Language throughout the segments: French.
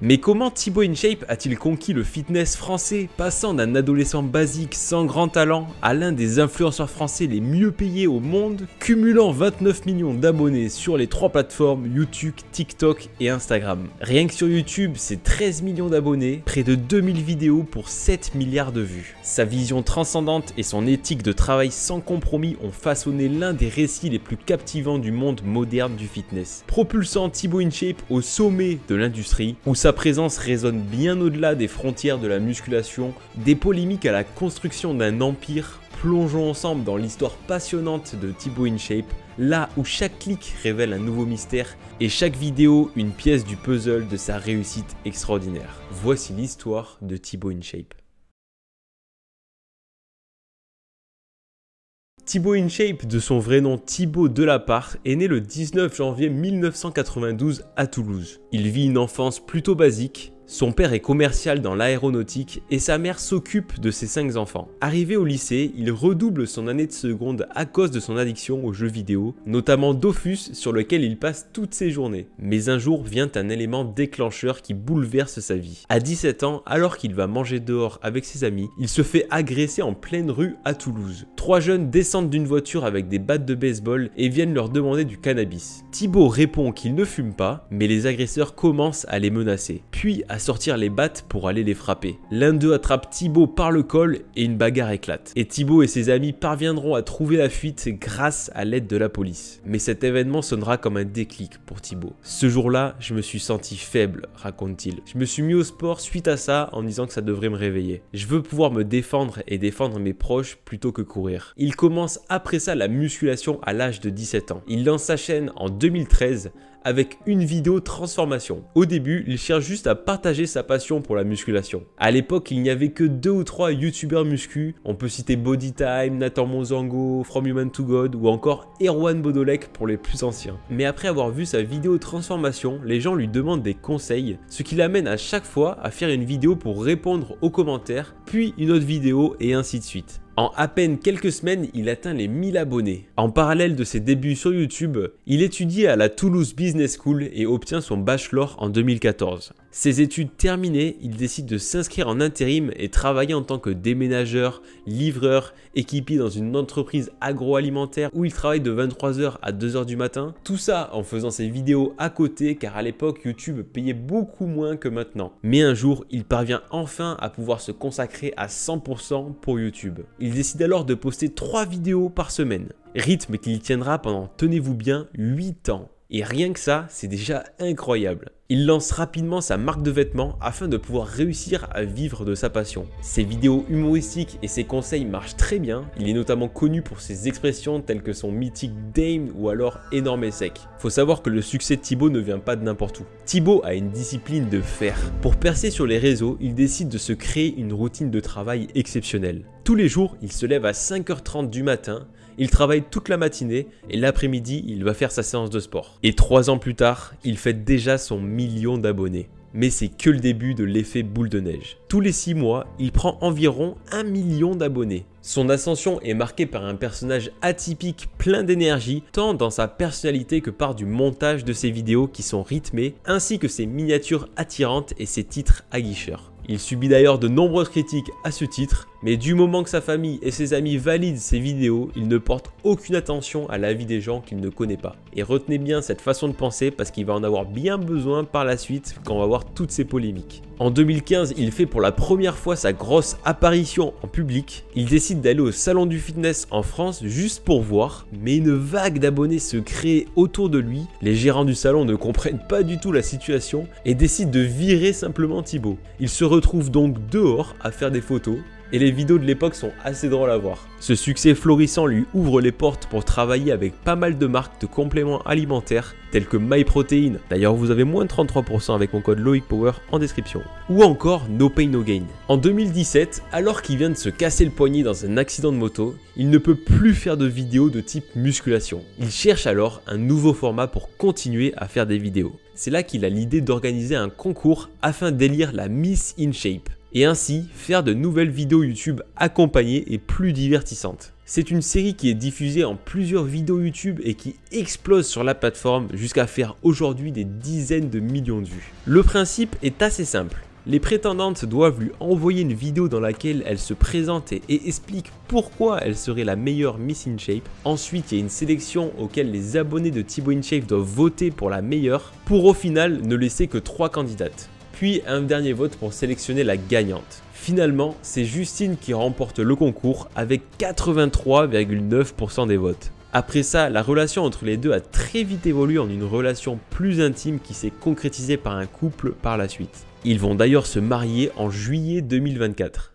Mais comment Thibaut InShape a-t-il conquis le fitness français, passant d'un adolescent basique sans grand talent à l'un des influenceurs français les mieux payés au monde, cumulant 29 millions d'abonnés sur les 3 plateformes YouTube, TikTok et Instagram. Rien que sur YouTube, c'est 13 millions d'abonnés, près de 2000 vidéos pour 7 milliards de vues. Sa vision transcendante et son éthique de travail sans compromis ont façonné l'un des récits les plus captivants du monde moderne du fitness, propulsant Thibaut InShape au sommet de l'industrie, où sa présence résonne bien au-delà des frontières de la musculation, des polémiques à la construction d'un empire. Plongeons ensemble dans l'histoire passionnante de Thibaut InShape, là où chaque clic révèle un nouveau mystère et chaque vidéo une pièce du puzzle de sa réussite extraordinaire. Voici l'histoire de Thibaut InShape. Thibaut InShape, de son vrai nom Thibaut Delapart, est né le 19 janvier 1992 à Toulouse. Il vit une enfance plutôt basique. Son père est commercial dans l'aéronautique et sa mère s'occupe de ses 5 enfants. Arrivé au lycée, il redouble son année de seconde à cause de son addiction aux jeux vidéo, notamment Dofus sur lequel il passe toutes ses journées. Mais un jour vient un élément déclencheur qui bouleverse sa vie. À 17 ans, alors qu'il va manger dehors avec ses amis, il se fait agresser en pleine rue à Toulouse. 3 jeunes descendent d'une voiture avec des battes de baseball et viennent leur demander du cannabis. Thibaut répond qu'il ne fume pas, mais les agresseurs commencent à les menacer, puis à sortir les battes pour aller les frapper. L'un d'eux attrape Thibaut par le col et une bagarre éclate. Et Thibaut et ses amis parviendront à trouver la fuite grâce à l'aide de la police. Mais cet événement sonnera comme un déclic pour Thibaut. Ce jour-là, je me suis senti faible, raconte-t-il. Je me suis mis au sport suite à ça en disant que ça devrait me réveiller. Je veux pouvoir me défendre et défendre mes proches plutôt que courir. Il commence après ça la musculation à l'âge de 17 ans. Il lance sa chaîne en 2013 avec une vidéo transformation. Au début, il cherche juste à partager sa passion pour la musculation. À l'époque, il n'y avait que 2 ou 3 youtubeurs muscu. On peut citer Bodytime, Nathan Monzango, From Human to God ou encore Erwan Bodolek pour les plus anciens. Mais après avoir vu sa vidéo transformation, les gens lui demandent des conseils, ce qui l'amène à chaque fois à faire une vidéo pour répondre aux commentaires, puis une autre vidéo et ainsi de suite. En à peine quelques semaines, il atteint les 1000 abonnés. En parallèle de ses débuts sur YouTube, il étudie à la Toulouse Business School et obtient son bachelor en 2014. Ses études terminées, il décide de s'inscrire en intérim et travailler en tant que déménageur, livreur, équipier dans une entreprise agroalimentaire où il travaille de 23h à 2h du matin. Tout ça en faisant ses vidéos à côté car à l'époque YouTube payait beaucoup moins que maintenant. Mais un jour, il parvient enfin à pouvoir se consacrer à 100% pour YouTube. Il décide alors de poster 3 vidéos par semaine, rythme qu'il tiendra pendant, tenez-vous bien, 8 ans. Et rien que ça, c'est déjà incroyable. Il lance rapidement sa marque de vêtements afin de pouvoir réussir à vivre de sa passion. Ses vidéos humoristiques et ses conseils marchent très bien. Il est notamment connu pour ses expressions telles que son mythique Dame ou alors énorme et sec. Faut savoir que le succès de Thibaut ne vient pas de n'importe où. Thibaut a une discipline de fer. Pour percer sur les réseaux, il décide de se créer une routine de travail exceptionnelle. Tous les jours, il se lève à 5h30 du matin. Il travaille toute la matinée et l'après-midi, il va faire sa séance de sport. Et 3 ans plus tard, il fête déjà son million d'abonnés. Mais c'est que le début de l'effet boule de neige. Tous les 6 mois, il prend environ 1 million d'abonnés. Son ascension est marquée par un personnage atypique plein d'énergie, tant dans sa personnalité que par du montage de ses vidéos qui sont rythmées, ainsi que ses miniatures attirantes et ses titres aguicheurs. Il subit d'ailleurs de nombreuses critiques à ce titre, mais du moment que sa famille et ses amis valident ses vidéos, il ne porte aucune attention à l'avis des gens qu'il ne connaît pas. Et retenez bien cette façon de penser parce qu'il va en avoir bien besoin par la suite quand on va voir toutes ces polémiques. En 2015, il fait pour la première fois sa grosse apparition en public. Il décide d'aller au salon du fitness en France juste pour voir, mais une vague d'abonnés se crée autour de lui. Les gérants du salon ne comprennent pas du tout la situation et décident de virer simplement Thibaut. Il se retrouve donc dehors à faire des photos. Et les vidéos de l'époque sont assez drôles à voir. Ce succès florissant lui ouvre les portes pour travailler avec pas mal de marques de compléments alimentaires tels que MyProtein. D'ailleurs, vous avez moins de 33% avec mon code LOICPOWER en description. Ou encore No Pain No Gain. En 2017, alors qu'il vient de se casser le poignet dans un accident de moto, il ne peut plus faire de vidéos de type musculation. Il cherche alors un nouveau format pour continuer à faire des vidéos. C'est là qu'il a l'idée d'organiser un concours afin d'élire la Miss InShape. et ainsi faire de nouvelles vidéos YouTube accompagnées et plus divertissantes. C'est une série qui est diffusée en plusieurs vidéos YouTube et qui explose sur la plateforme jusqu'à faire aujourd'hui des dizaines de millions de vues. Le principe est assez simple. Les prétendantes doivent lui envoyer une vidéo dans laquelle elle se présente et explique pourquoi elle serait la meilleure Miss InShape. Ensuite, il y a une sélection auquel les abonnés de Thibaut InShape doivent voter pour la meilleure, pour au final ne laisser que 3 candidates. Puis un dernier vote pour sélectionner la gagnante. Finalement, c'est Justine qui remporte le concours avec 83,9% des votes. Après ça, la relation entre les deux a très vite évolué en une relation plus intime qui s'est concrétisée par un couple par la suite. Ils vont d'ailleurs se marier en juillet 2024.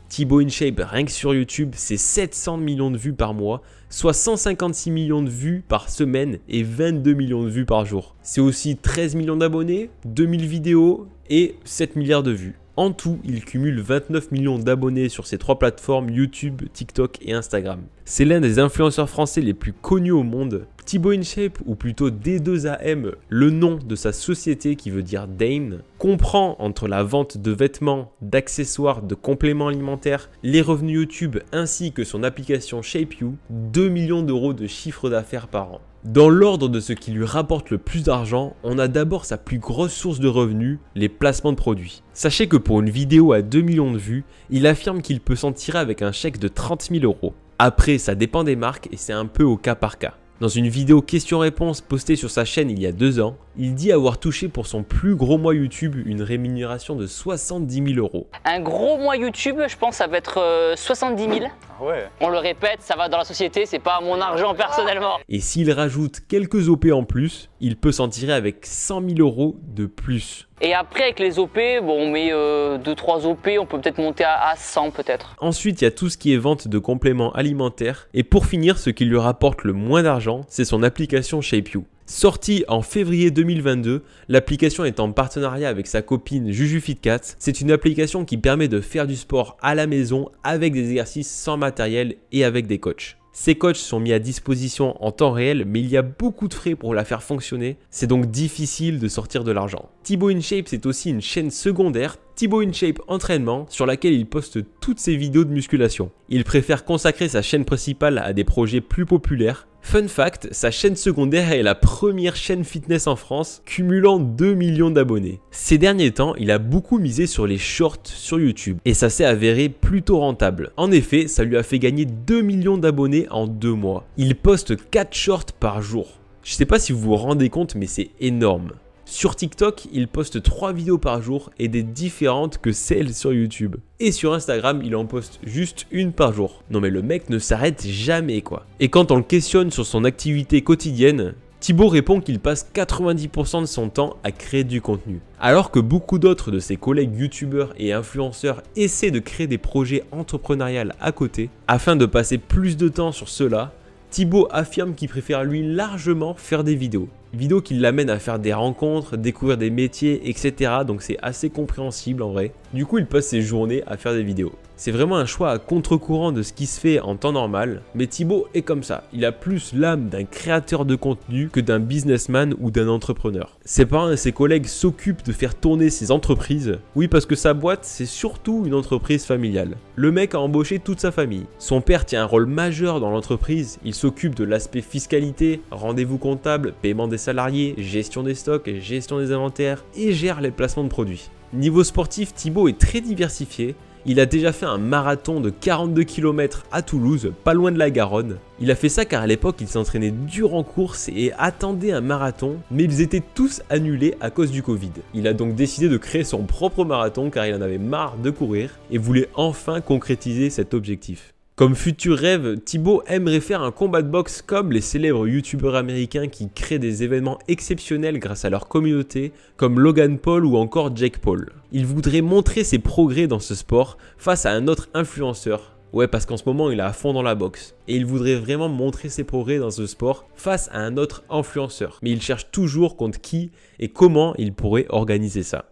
Thibaut InShape, rien que sur YouTube, c'est 700 millions de vues par mois, soit 156 millions de vues par semaine et 22 millions de vues par jour. C'est aussi 13 millions d'abonnés, 2000 vidéos et 7 milliards de vues. En tout, il cumule 29 millions d'abonnés sur ces 3 plateformes YouTube, TikTok et Instagram. C'est l'un des influenceurs français les plus connus au monde. Thibaut InShape, ou plutôt D2AM, le nom de sa société qui veut dire Dane, comprend entre la vente de vêtements, d'accessoires, de compléments alimentaires, les revenus YouTube ainsi que son application ShapeU, 2 millions d'euros de chiffre d'affaires par an. Dans l'ordre de ce qui lui rapporte le plus d'argent, on a d'abord sa plus grosse source de revenus, les placements de produits. Sachez que pour une vidéo à 2 millions de vues, il affirme qu'il peut s'en tirer avec un chèque de 30 000 euros. Après, ça dépend des marques et c'est un peu au cas par cas. Dans une vidéo question-réponse postée sur sa chaîne il y a 2 ans, il dit avoir touché pour son plus gros mois YouTube une rémunération de 70 000 euros. Un gros mois YouTube, je pense ça va être 70 000. Ah ouais. On le répète, ça va dans la société, c'est pas mon argent personnellement. Et s'il rajoute quelques OP en plus, il peut s'en tirer avec 100 000 euros de plus. Et après avec les OP, bon on met 2-3 OP, on peut peut-être monter à 100 peut-être. Ensuite, il y a tout ce qui est vente de compléments alimentaires. Et pour finir, ce qui lui rapporte le moins d'argent, c'est son application ShapeU. Sortie en février 2022, l'application est en partenariat avec sa copine JujuFitCat. C'est une application qui permet de faire du sport à la maison avec des exercices sans matériel et avec des coachs. Ces coachs sont mis à disposition en temps réel, mais il y a beaucoup de frais pour la faire fonctionner, c'est donc difficile de sortir de l'argent. Thibaut InShape, c'est aussi une chaîne secondaire, Thibaut InShape Entraînement, sur laquelle il poste toutes ses vidéos de musculation. Il préfère consacrer sa chaîne principale à des projets plus populaires. Fun fact, sa chaîne secondaire est la première chaîne fitness en France, cumulant 2 millions d'abonnés. Ces derniers temps, il a beaucoup misé sur les shorts sur YouTube et ça s'est avéré plutôt rentable. En effet, ça lui a fait gagner 2 millions d'abonnés en 2 mois. Il poste 4 shorts par jour. Je sais pas si vous vous rendez compte, mais c'est énorme. Sur TikTok, il poste 3 vidéos par jour et des différentes que celles sur YouTube. Et sur Instagram, il en poste juste une par jour. Non mais le mec ne s'arrête jamais quoi. Et quand on le questionne sur son activité quotidienne, Thibaut répond qu'il passe 90% de son temps à créer du contenu. Alors que beaucoup d'autres de ses collègues youtubeurs et influenceurs essaient de créer des projets entrepreneuriaux à côté, afin de passer plus de temps sur cela, Thibaut affirme qu'il préfère lui largement faire des vidéos. Vidéos qui l'amènent à faire des rencontres, découvrir des métiers, etc. Donc c'est assez compréhensible en vrai. Du coup, il passe ses journées à faire des vidéos. C'est vraiment un choix à contre-courant de ce qui se fait en temps normal, mais Thibaut est comme ça. Il a plus l'âme d'un créateur de contenu que d'un businessman ou d'un entrepreneur. Ses parents et ses collègues s'occupent de faire tourner ses entreprises. Oui, parce que sa boîte, c'est surtout une entreprise familiale. Le mec a embauché toute sa famille. Son père tient un rôle majeur dans l'entreprise. Il s'occupe de l'aspect fiscalité, rendez-vous comptable, paiement des salariés, gestion des stocks, gestion des inventaires et gère les placements de produits. Niveau sportif, Thibaut est très diversifié. Il a déjà fait un marathon de 42 km à Toulouse, pas loin de la Garonne. Il a fait ça car à l'époque il s'entraînait dur en course et attendait un marathon, mais ils étaient tous annulés à cause du Covid. Il a donc décidé de créer son propre marathon car il en avait marre de courir et voulait enfin concrétiser cet objectif. Comme futur rêve, Thibaut aimerait faire un combat de boxe comme les célèbres youtubeurs américains qui créent des événements exceptionnels grâce à leur communauté, comme Logan Paul ou encore Jake Paul. Il voudrait montrer ses progrès dans ce sport face à un autre influenceur. Ouais, parce qu'en ce moment, il est à fond dans la boxe. Et il voudrait vraiment montrer ses progrès dans ce sport face à un autre influenceur. Mais il cherche toujours contre qui et comment il pourrait organiser ça.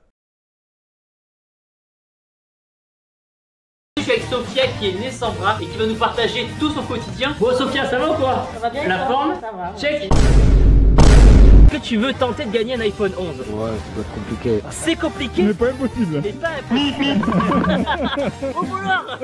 Je suis avec Sophia qui est née sans bras et qui va nous partager tout son quotidien. Bon Sophia, ça va ou quoi? Ça va bien? La forme? Ça va. Check. que tu veux tenter de gagner un iPhone 11? Ouais, ça doit être compliqué. C'est compliqué, Mais pas impossible. mais pas impossible. Au boulard.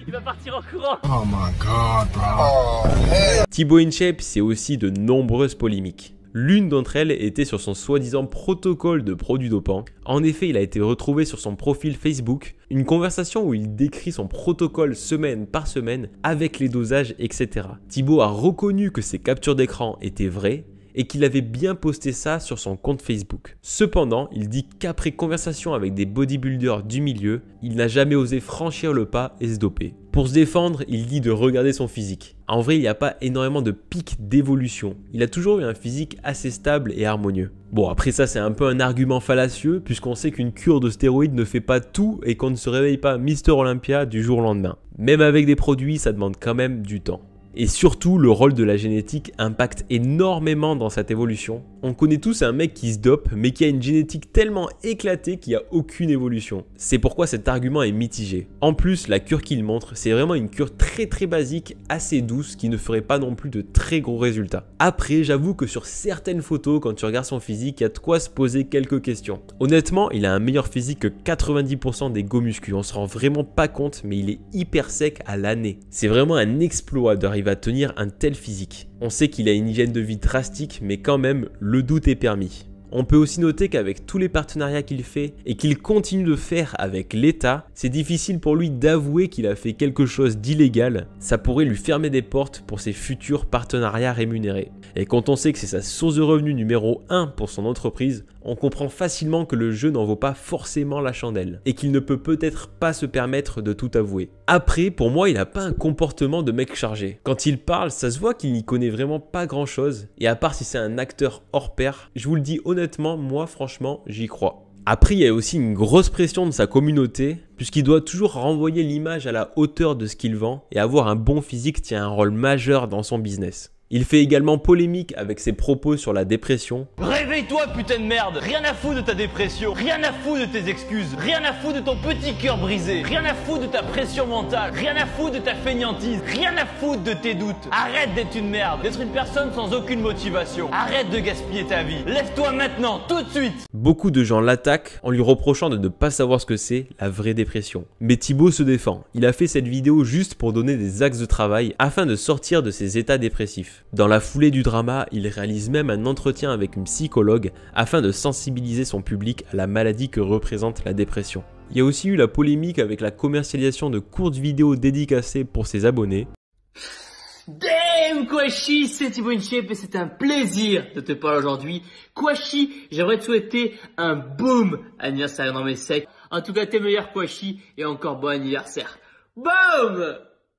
Il va partir en courant. Oh my god, bro. Thibaut InShape, c'est aussi de nombreuses polémiques. L'une d'entre elles était sur son soi-disant protocole de produits dopants. En effet, il a été retrouvé sur son profil Facebook une conversation où il décrit son protocole semaine par semaine avec les dosages, etc. Thibaut a reconnu que ces captures d'écran étaient vraies et qu'il avait bien posté ça sur son compte Facebook. Cependant, il dit qu'après conversation avec des bodybuilders du milieu, il n'a jamais osé franchir le pas et se doper. Pour se défendre, il dit de regarder son physique. En vrai, il n'y a pas énormément de pics d'évolution. Il a toujours eu un physique assez stable et harmonieux. Bon, après ça, c'est un peu un argument fallacieux, puisqu'on sait qu'une cure de stéroïdes ne fait pas tout et qu'on ne se réveille pas Mister Olympia du jour au lendemain. Même avec des produits, ça demande quand même du temps. Et surtout, le rôle de la génétique impacte énormément dans cette évolution. On connaît tous un mec qui se dope, mais qui a une génétique tellement éclatée qu'il n'y a aucune évolution. C'est pourquoi cet argument est mitigé. En plus, la cure qu'il montre, c'est vraiment une cure très basique, assez douce, qui ne ferait pas non plus de très gros résultats. Après, j'avoue que sur certaines photos, quand tu regardes son physique, il y a de quoi se poser quelques questions. Honnêtement, il a un meilleur physique que 90% des go muscu. On se rend vraiment pas compte, mais il est hyper sec à l'année. C'est vraiment un exploit d'arriver à tenir un tel physique. On sait qu'il a une hygiène de vie drastique, mais quand même, le doute est permis. On peut aussi noter qu'avec tous les partenariats qu'il fait et qu'il continue de faire avec l'État, c'est difficile pour lui d'avouer qu'il a fait quelque chose d'illégal. Ça pourrait lui fermer des portes pour ses futurs partenariats rémunérés. Et quand on sait que c'est sa source de revenus numéro 1 pour son entreprise, on comprend facilement que le jeu n'en vaut pas forcément la chandelle et qu'il ne peut peut-être pas se permettre de tout avouer. Après, pour moi, il n'a pas un comportement de mec chargé. Quand il parle, ça se voit qu'il n'y connaît vraiment pas grand-chose et à part si c'est un acteur hors pair, je vous le dis honnêtement, moi franchement, j'y crois. Après, il y a aussi une grosse pression de sa communauté, puisqu'il doit toujours renvoyer l'image à la hauteur de ce qu'il vend, et avoir un bon physique tient un rôle majeur dans son business. Il fait également polémique avec ses propos sur la dépression. Réveille-toi putain de merde. Rien à foutre de ta dépression. Rien à foutre de tes excuses. Rien à foutre de ton petit cœur brisé. Rien à foutre de ta pression mentale. Rien à foutre de ta fainéantise. Rien à foutre de tes doutes. Arrête d'être une merde. D'être une personne sans aucune motivation. Arrête de gaspiller ta vie. Lève-toi maintenant, tout de suite. Beaucoup de gens l'attaquent en lui reprochant de ne pas savoir ce que c'est la vraie dépression. Mais Thibaut se défend. Il a fait cette vidéo juste pour donner des axes de travail afin de sortir de ses états dépressifs. Dans la foulée du drama, il réalise même un entretien avec une psychologue afin de sensibiliser son public à la maladie que représente la dépression. Il y a aussi eu la polémique avec la commercialisation de courtes vidéos dédicacées pour ses abonnés. Damn Kouachi, c'est Thibaut InShape et c'est un plaisir de te parler aujourd'hui. Kouachi, j'aimerais te souhaiter un boom anniversaire dans mes secs. En tout cas, t'es meilleur Kouachi et encore bon anniversaire. Boom!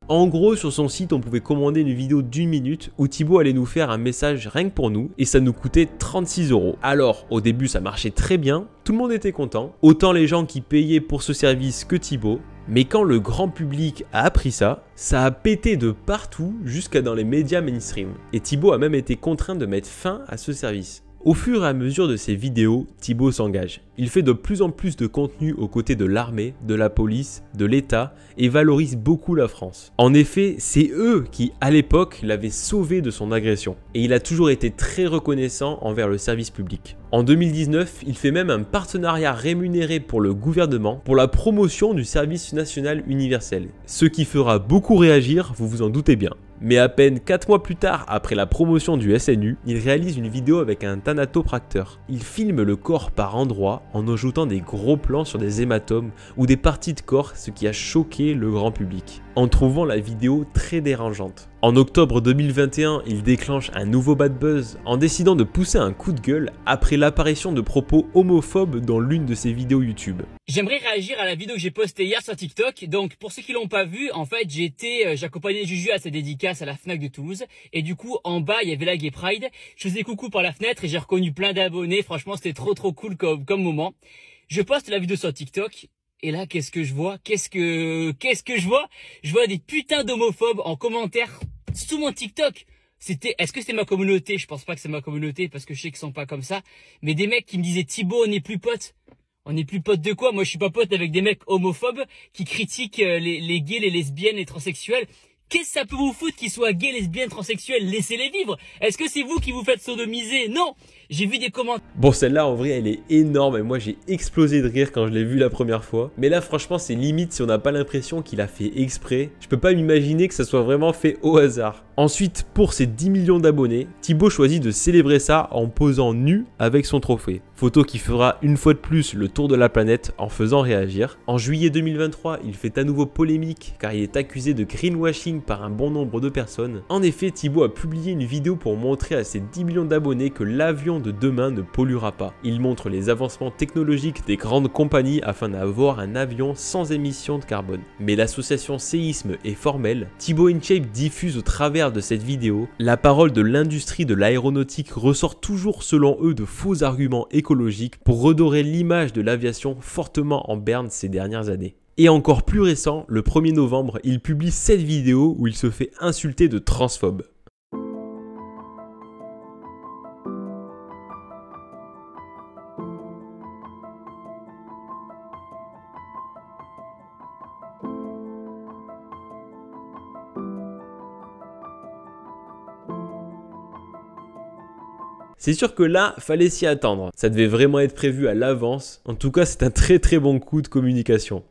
En gros, sur son site, on pouvait commander une vidéo d'1 minute où Thibaut allait nous faire un message rien que pour nous et ça nous coûtait 36 €. Alors, au début, ça marchait très bien, tout le monde était content, autant les gens qui payaient pour ce service que Thibaut. Mais quand le grand public a appris ça, ça a pété de partout jusqu'à dans les médias mainstream. Et Thibaut a même été contraint de mettre fin à ce service. Au fur et à mesure de ses vidéos, Thibaut s'engage. Il fait de plus en plus de contenu aux côtés de l'armée, de la police, de l'État et valorise beaucoup la France. En effet, c'est eux qui, à l'époque, l'avaient sauvé de son agression. Et il a toujours été très reconnaissant envers le service public. En 2019, il fait même un partenariat rémunéré pour le gouvernement pour la promotion du service national universel. Ce qui fera beaucoup réagir, vous vous en doutez bien. Mais à peine 4 mois plus tard, après la promotion du SNU, il réalise une vidéo avec un thanatopracteur. Il filme le corps par endroits en ajoutant des gros plans sur des hématomes ou des parties de corps, ce qui a choqué le grand public, en trouvant la vidéo très dérangeante. En octobre 2021, il déclenche un nouveau bad buzz en décidant de pousser un coup de gueule après l'apparition de propos homophobes dans l'une de ses vidéos YouTube. J'aimerais réagir à la vidéo que j'ai postée hier sur TikTok. Donc pour ceux qui l'ont pas vu, en fait j'accompagnais Juju à sa dédicace à la Fnac de Toulouse. Et du coup en bas il y avait la Gay Pride. Je faisais coucou par la fenêtre et j'ai reconnu plein d'abonnés. Franchement c'était trop cool comme moment. Je poste la vidéo sur TikTok. Et là, qu'est-ce que je vois? Qu'est-ce que je vois? Je vois des putains d'homophobes en commentaire sous mon TikTok. Est-ce que c'est ma communauté? Je pense pas que c'est ma communauté parce que je sais qu'ils sont pas comme ça. Mais des mecs qui me disaient Thibaut, on n'est plus potes. On n'est plus potes de quoi? Moi, je suis pas pote avec des mecs homophobes qui critiquent les gays, les lesbiennes, les transsexuels. Qu'est-ce que ça peut vous foutre qu'ils soient gays, lesbiennes, transsexuels? Laissez-les vivre. Est-ce que c'est vous qui vous faites sodomiser? Non. J'ai vu des commentaires. Bon, celle-là, en vrai, elle est énorme et moi, j'ai explosé de rire quand je l'ai vue la première fois. Mais là, franchement, c'est limite si on n'a pas l'impression qu'il a fait exprès. Je peux pas m'imaginer que ça soit vraiment fait au hasard. Ensuite, pour ses 10 millions d'abonnés, Thibaut choisit de célébrer ça en posant nu avec son trophée. Photo qui fera une fois de plus le tour de la planète en faisant réagir. En juillet 2023, il fait à nouveau polémique car il est accusé de greenwashing par un bon nombre de personnes. En effet, Thibaut a publié une vidéo pour montrer à ses 10 millions d'abonnés que l'avion de demain ne polluera pas. Il montre les avancements technologiques des grandes compagnies afin d'avoir un avion sans émissions de carbone. Mais l'association Séisme est formelle. Thibaut InShape diffuse au travers de cette vidéo la parole de l'industrie de l'aéronautique ressort toujours selon eux de faux arguments écologiques pour redorer l'image de l'aviation fortement en berne ces dernières années. Et encore plus récent, le 1er novembre, il publie cette vidéo où il se fait insulter de transphobe. C'est sûr que là, fallait s'y attendre. Ça devait vraiment être prévu à l'avance. En tout cas, c'est un très bon coup de communication.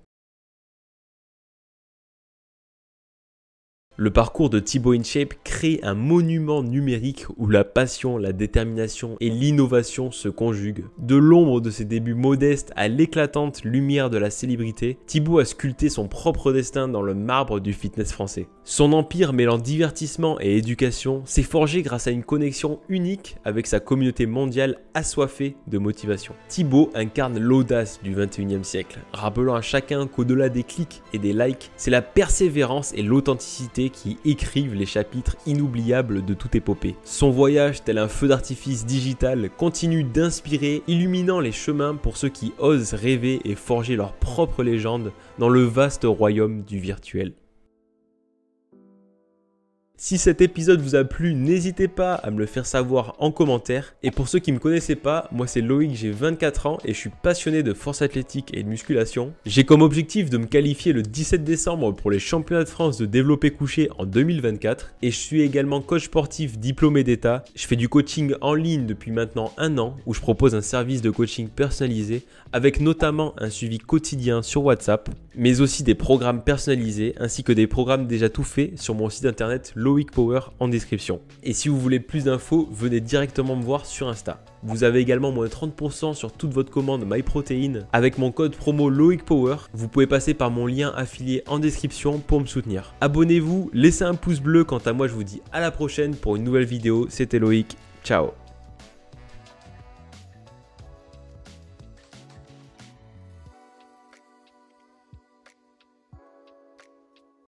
Le parcours de Thibaut InShape crée un monument numérique où la passion, la détermination et l'innovation se conjuguent. De l'ombre de ses débuts modestes à l'éclatante lumière de la célébrité, Thibaut a sculpté son propre destin dans le marbre du fitness français. Son empire mêlant divertissement et éducation s'est forgé grâce à une connexion unique avec sa communauté mondiale assoiffée de motivation. Thibaut incarne l'audace du 21e siècle, rappelant à chacun qu'au-delà des clics et des likes, c'est la persévérance et l'authenticité qui écrivent les chapitres inoubliables de toute épopée. Son voyage, tel un feu d'artifice digital, continue d'inspirer, illuminant les chemins pour ceux qui osent rêver et forger leur propre légende dans le vaste royaume du virtuel. Si cet épisode vous a plu, n'hésitez pas à me le faire savoir en commentaire. Et pour ceux qui ne me connaissaient pas, moi c'est Loïc, j'ai 24 ans et je suis passionné de force athlétique et de musculation. J'ai comme objectif de me qualifier le 17 décembre pour les championnats de France de développé couché en 2024. Et je suis également coach sportif diplômé d'État. Je fais du coaching en ligne depuis maintenant 1 an où je propose un service de coaching personnalisé avec notamment un suivi quotidien sur WhatsApp, mais aussi des programmes personnalisés ainsi que des programmes déjà tout faits sur mon site internet Loïc Power en description. Et si vous voulez plus d'infos, venez directement me voir sur Insta. Vous avez également moins de 30% sur toute votre commande MyProtein avec mon code promo Loïc Power. Vous pouvez passer par mon lien affilié en description pour me soutenir. Abonnez-vous, laissez un pouce bleu. Quant à moi, je vous dis à la prochaine pour une nouvelle vidéo. C'était Loïc. Ciao.